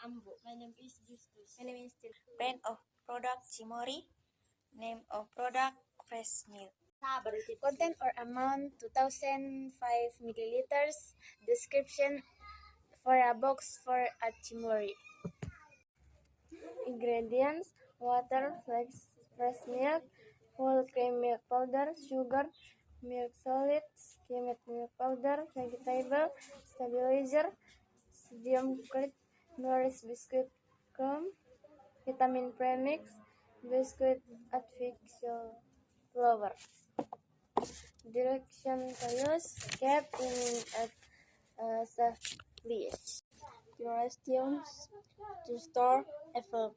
Ambo. My name is Justus. My name is Til. Brand of product Chimori. Name of product Fresh Milk. Content or amount 2005 milliliters. Description for a box for a Chimori. Ingredients: water, fresh milk, whole cream milk powder, sugar, milk solids, skimmed milk powder, vegetable stabilizer, sodium chloride, nourish biscuit crumb, vitamin premix, biscuit artificial flour. Direction to use: kept in a safe place. Directions to store effort.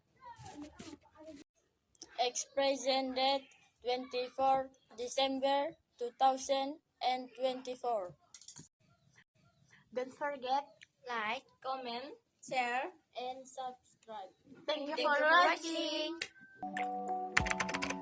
Expiration date 24 December 2024. Don't forget, Like, comment, share, and subscribe. thank you Thank for you for watching. watching.